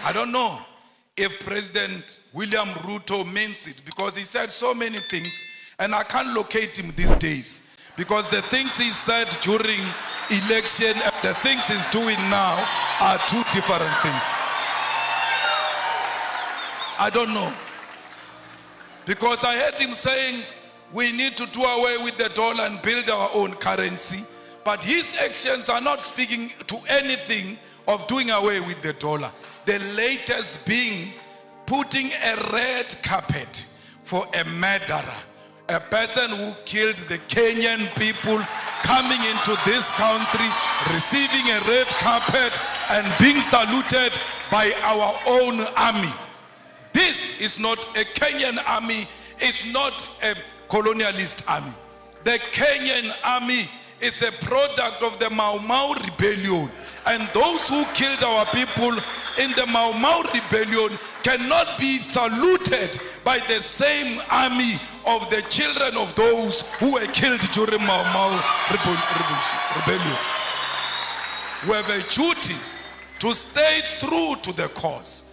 I don't know if President William Ruto means it, because he said so many things and I can't locate him these days, because the things he said during election and the things he's doing now are two different things. I don't know, because I heard him saying we need to do away with the dollar and build our own currency, but his actions are not speaking to anything of doing away with the dollar. The latest being putting a red carpet for a murderer, a person who killed the Kenyan people, coming into this country, receiving a red carpet and being saluted by our own army. This is not a Kenyan army, it's not a colonialist army. The Kenyan army is a product of the Mau Mau rebellion, and those who killed our people in the Mau Mau rebellion cannot be saluted by the same army of the children of those who were killed during Mau Mau rebellion. We have a duty to stay true to the cause.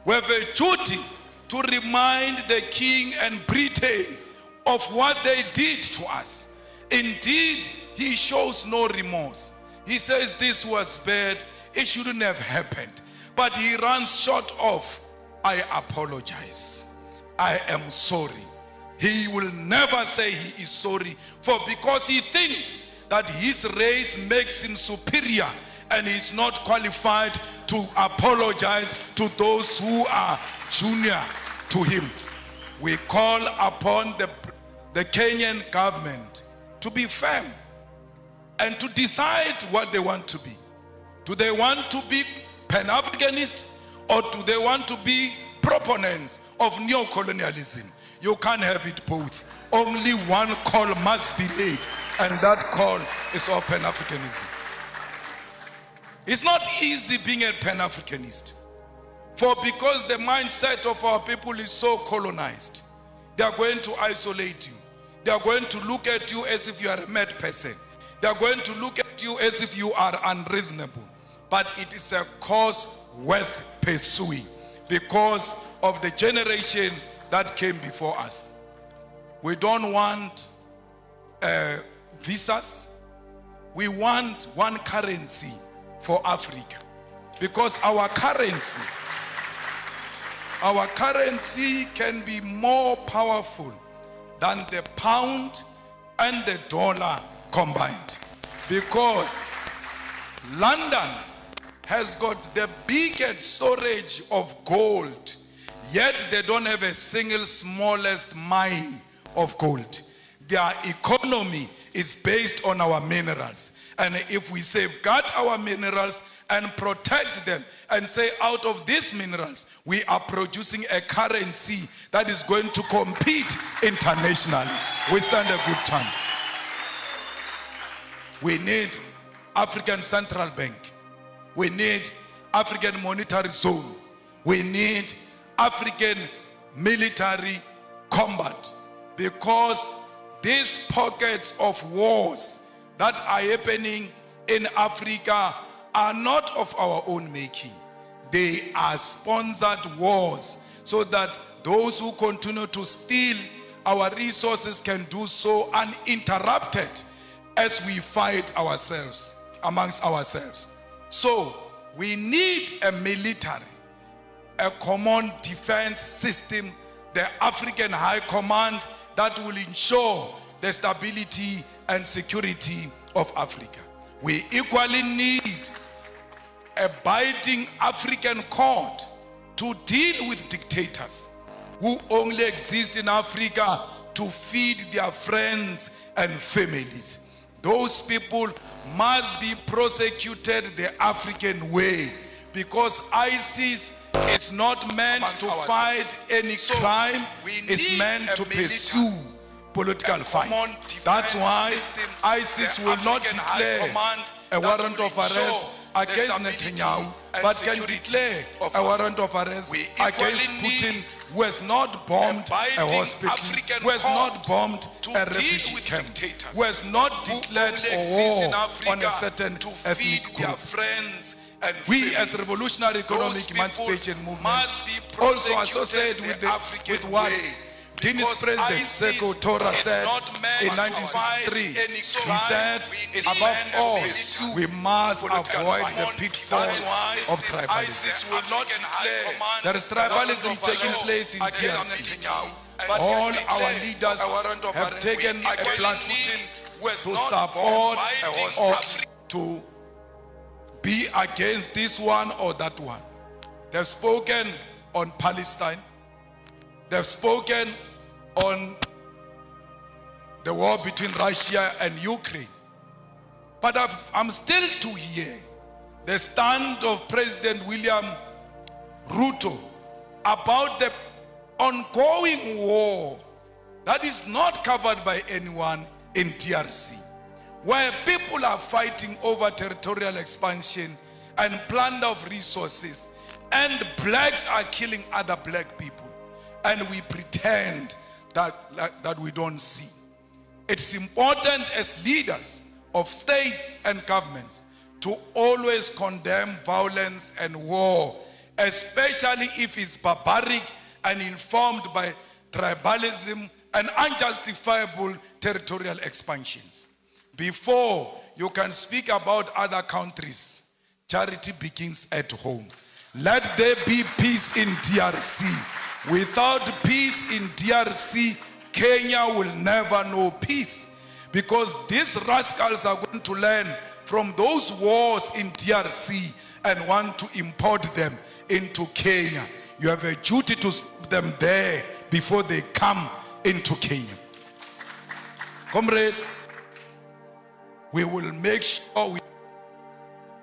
We have a duty to remind the king and Britain of what they did to us. Indeed, he shows no remorse. He says this was bad, it shouldn't have happened. But he runs short of, I apologize, I am sorry. He will never say he is sorry, for because he thinks that his race makes him superior and he's not qualified to apologize to those who are junior to him. We call upon the Kenyan government to be firm and to decide what they want to be. Do they want to be Pan-Africanist, or do they want to be proponents of neo-colonialism? You can't have it both. Only one call must be made, and that call is of Pan-Africanism. It's not easy being a Pan-Africanist, for because the mindset of our people is so colonized, they are going to isolate you. They are going to look at you as if you are a mad person. They are going to look at you as if you are unreasonable. But it is a cause worth pursuing because of the generation that came before us. We don't want visas. We want one currency for Africa, because our currency can be more powerful than the pound and the dollar combined, because London has got the biggest storage of gold, yet they don't have a single smallest mine of gold. Their economy is based on our minerals, and if we safeguard our minerals and protect them and say out of these minerals we are producing a currency that is going to compete internationally, we stand a good chance. We need African Central Bank. We need African Monetary Zone. We need African military combat, because these pockets of wars that are happening in Africa are not of our own making. They are sponsored wars, so that those who continue to steal our resources can do so uninterrupted as we fight ourselves, amongst ourselves. So we need a military, a common defense system, the African High Command that will ensure the stability and security of Africa. We equally need a binding African court to deal with dictators who only exist in Africa to feed their friends and families. Those people must be prosecuted the African way, because ISIS is not meant to fight any crime, it's meant to pursue political fights. That's why ISIS will not declare a warrant of arrest against Netanyahu, but can declare a warrant of arrest against Putin, who has not bombed a hospital, who has not bombed a refugee camp, who has not declared a war on a certain ethnic group. And we as Revolutionary Economic Emancipation Movement also associate with what Guinea's president Sekou Touré said in 1963. He said, above all, we must avoid the pitfalls of tribalism. There is tribalism taking place in DRC. All our leaders have taken a platform to support or to be against this one or that one. They've spoken on Palestine. They've spoken on the war between Russia and Ukraine. But I'm still to hear the stand of President William Ruto about the ongoing war that is not covered by anyone in DRC, where people are fighting over territorial expansion and plunder of resources, and blacks are killing other black people, and we pretend that we don't see. It's important as leaders of states and governments to always condemn violence and war, especially if it's barbaric and informed by tribalism and unjustifiable territorial expansions. Before you can speak about other countries, charity begins at home. Let there be peace in DRC. Without peace in DRC, Kenya will never know peace, because these rascals are going to learn from those wars in DRC and want to import them into Kenya. You have a duty to stop them there before they come into Kenya. Comrades, we will make sure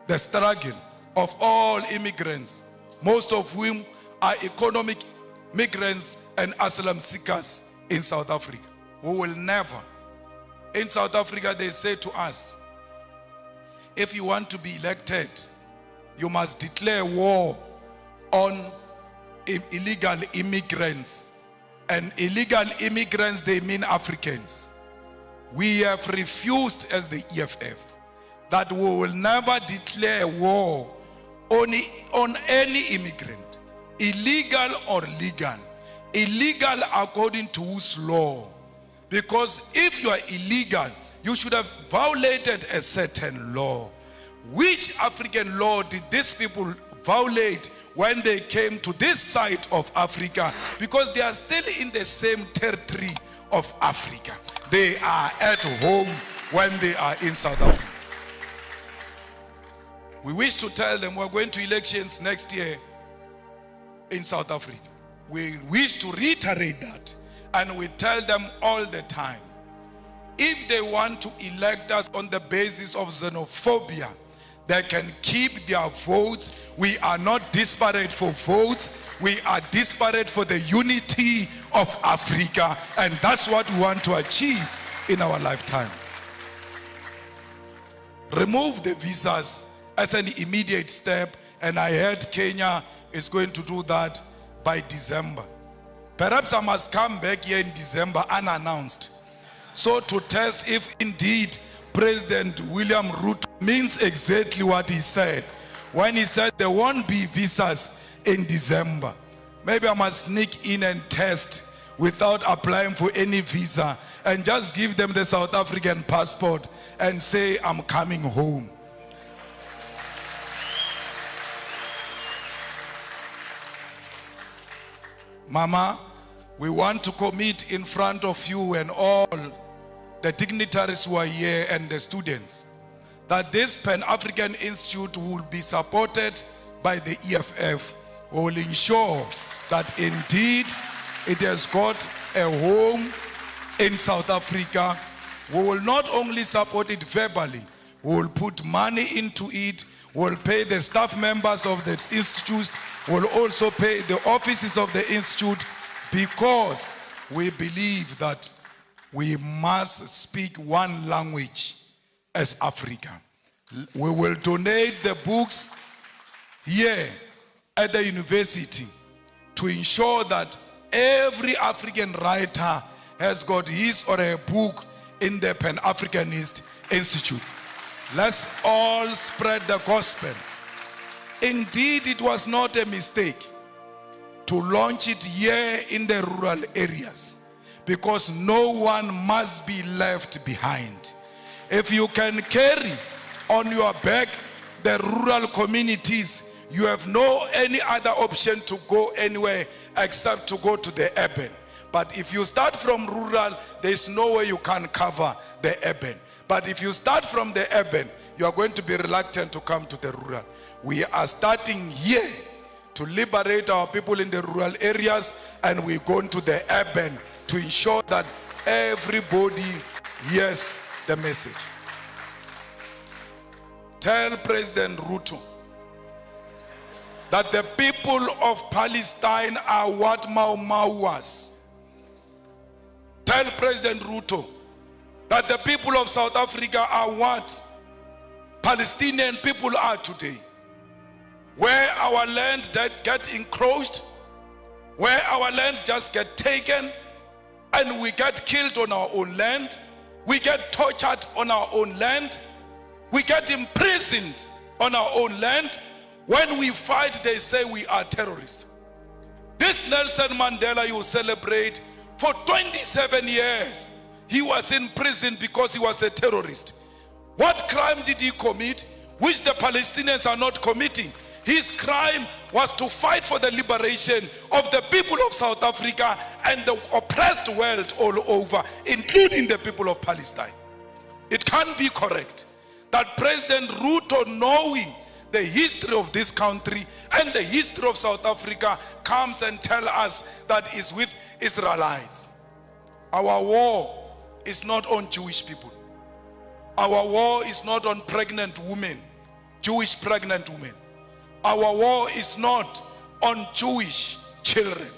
the struggle of all immigrants, most of whom are economic migrants and asylum seekers in South Africa. We will never. In South Africa, they say to us, if you want to be elected, you must declare war on illegal immigrants. And illegal immigrants, they mean Africans. We have refused as the EFF that we will never declare war on any immigrant, illegal or legal. Illegal according to whose law? Because if you are illegal, you should have violated a certain law. Which African law did these people violate when they came to this side of Africa? Because they are still in the same territory of Africa. They are at home when they are in South Africa. We wish to tell them we're going to elections next year in South Africa. We wish to reiterate that, and we tell them all the time, if they want to elect us on the basis of xenophobia, they can keep their votes. We are not disparate for votes. We are disparate for the unity of Africa, and that's what we want to achieve in our lifetime. Remove the visas as an immediate step, and I heard Kenya is going to do that by December. Perhaps I must come back here in December unannounced, so to test if indeed President William Ruto means exactly what he said when he said there won't be visas in December. Maybe I must sneak in and test without applying for any visa and just give them the South African passport and say I'm coming home. Mama, we want to commit in front of you and all the dignitaries who are here and the students that this Pan-African Institute will be supported by the EFF. We will ensure that indeed it has got a home in South Africa. We will not only support it verbally, we will put money into it. We will pay the staff members of the institute. We will also pay the offices of the institute, because we believe that we must speak one language as Africa. We will donate the books here at the university to ensure that every African writer has got his or her book in the Pan-Africanist Institute. Let's all spread the gospel. Indeed, it was not a mistake to launch it here in the rural areas, because no one must be left behind. If you can carry on your back the rural communities, you have no any other option to go anywhere except to go to the urban. But if you start from rural, there is no way you can cover the urban. But if you start from the urban, you are going to be reluctant to come to the rural. We are starting here to liberate our people in the rural areas, and we're going to the urban to ensure that everybody hears the message. Tell President Ruto that the people of Palestine are what Mau Mau was. Tell President Ruto that the people of South Africa are what Palestinian people are today. Where our land that get encroached, where our land just get taken, and we get killed on our own land, we get tortured on our own land, we get imprisoned on our own land. When we fight, they say we are terrorists. This Nelson Mandela you celebrate, for 27 years, he was in prison because he was a terrorist. What crime did he commit, which the Palestinians are not committing? His crime was to fight for the liberation of the people of South Africa and the oppressed world all over, including the people of Palestine. It can't be correct that President Ruto, knowing the history of this country and the history of South Africa, comes and tells us that it's with Israelites. Our war is not on Jewish people. Our war is not on pregnant women, Jewish pregnant women. Our war is not on Jewish children.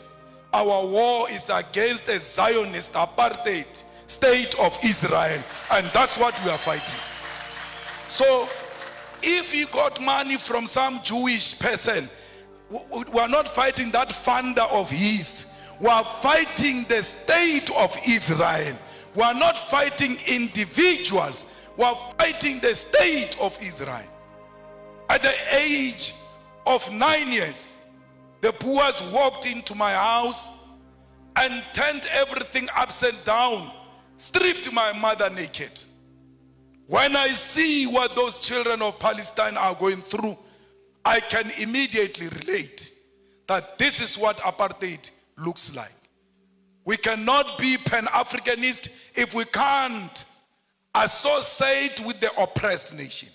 Our war is against a Zionist apartheid state of Israel, and that's what we are fighting. So if he got money from some Jewish person, we are not fighting that funder of his. We are fighting the state of Israel. We are not fighting individuals. We are fighting the state of Israel. At the age of 9 years, the Boers walked into my house and turned everything upside down, stripped my mother naked. When I see what those children of Palestine are going through, I can immediately relate that this is what apartheid looks like. We cannot be Pan-Africanist if we can't associate with the oppressed nation.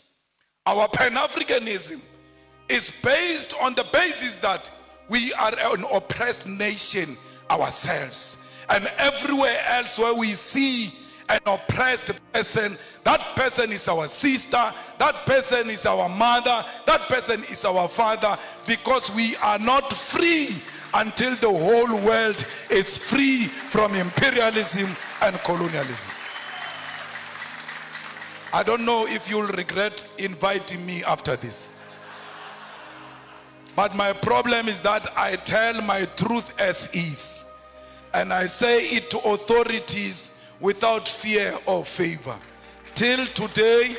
Our Pan-Africanism is based on the basis that we are an oppressed nation ourselves. And everywhere else where we see an oppressed person, that person is our sister, that person is our mother, that person is our father, because we are not free until the whole world is free from imperialism and colonialism. I don't know if you'll regret inviting me after this. But my problem is that I tell my truth as is. And I say it to authorities without fear or favor. Till today,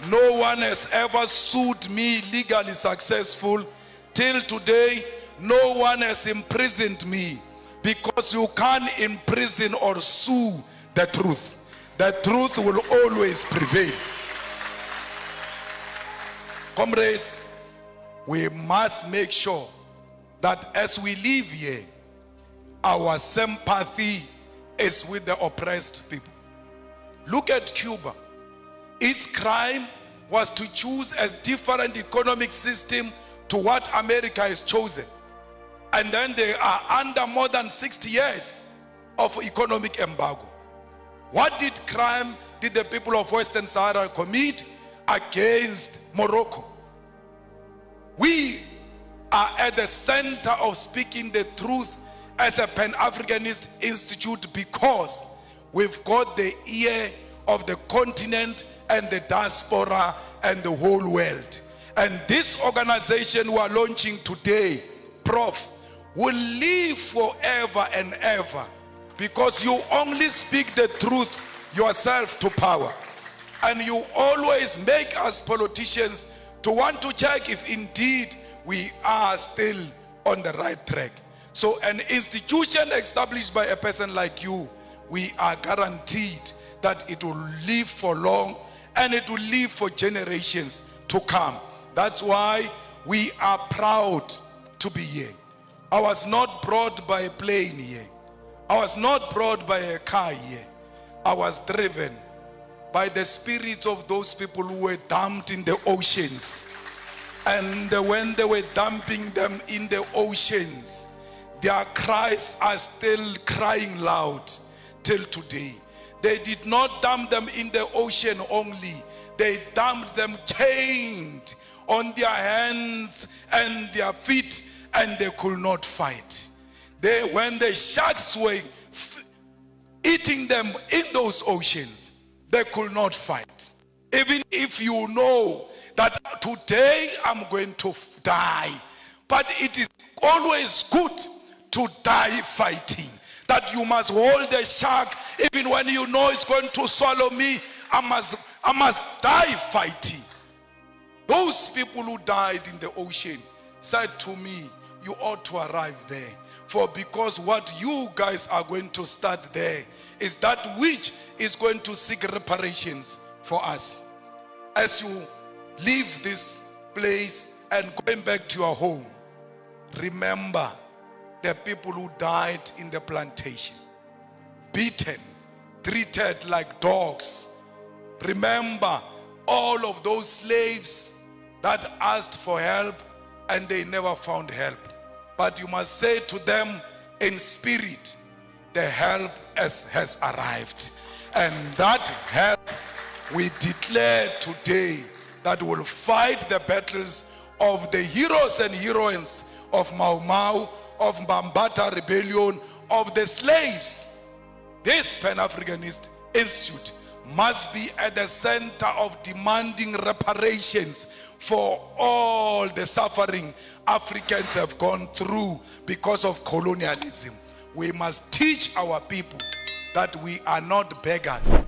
no one has ever sued me legally successful. Till today, no one has imprisoned me, because you can't imprison or sue the truth. The truth will always prevail. Comrades, we must make sure that as we live here, our sympathy is with the oppressed people. Look at Cuba. Its crime was to choose a different economic system to what America has chosen. And then they are under more than 60 years of economic embargo. What crime did the people of Western Sahara commit against Morocco? We are at the center of speaking the truth as a Pan-Africanist institute, because we've got the ear of the continent and the diaspora and the whole world. And this organization we are launching today, Prof, will live forever and ever, because you only speak the truth yourself to power. And you always make us politicians to want to check if indeed we are still on the right track. So an institution established by a person like you, we are guaranteed that it will live for long and it will live for generations to come. That's why we are proud to be here. I was not brought by a plane here. I was not brought by a car here. I was driven by the spirits of those people who were dumped in the oceans. And when they were dumping them in the oceans, their cries are still crying loud till today. They did not dump them in the ocean only. They dumped them chained on their hands and their feet, and they could not fight. When the sharks were eating them in those oceans, they could not fight. Even if you know that today I'm going to die, but it is always good to die fighting. That you must hold the shark even when you know it's going to swallow me. I must die fighting. Those people who died in the ocean said to me, you ought to arrive there. For because what you guys are going to start there is that which is going to seek reparations for us. As you leave this place and going back to your home, remember the people who died in the plantation, beaten, treated like dogs. Remember all of those slaves that asked for help and they never found help. But you must say to them in spirit, the help has arrived. And that help we declare today that will fight the battles of the heroes and heroines of Mau Mau, of Mbambata rebellion, of the slaves. This Pan-Africanist Institute must be at the center of demanding reparations for all the suffering Africans have gone through because of colonialism. We must teach our people that we are not beggars.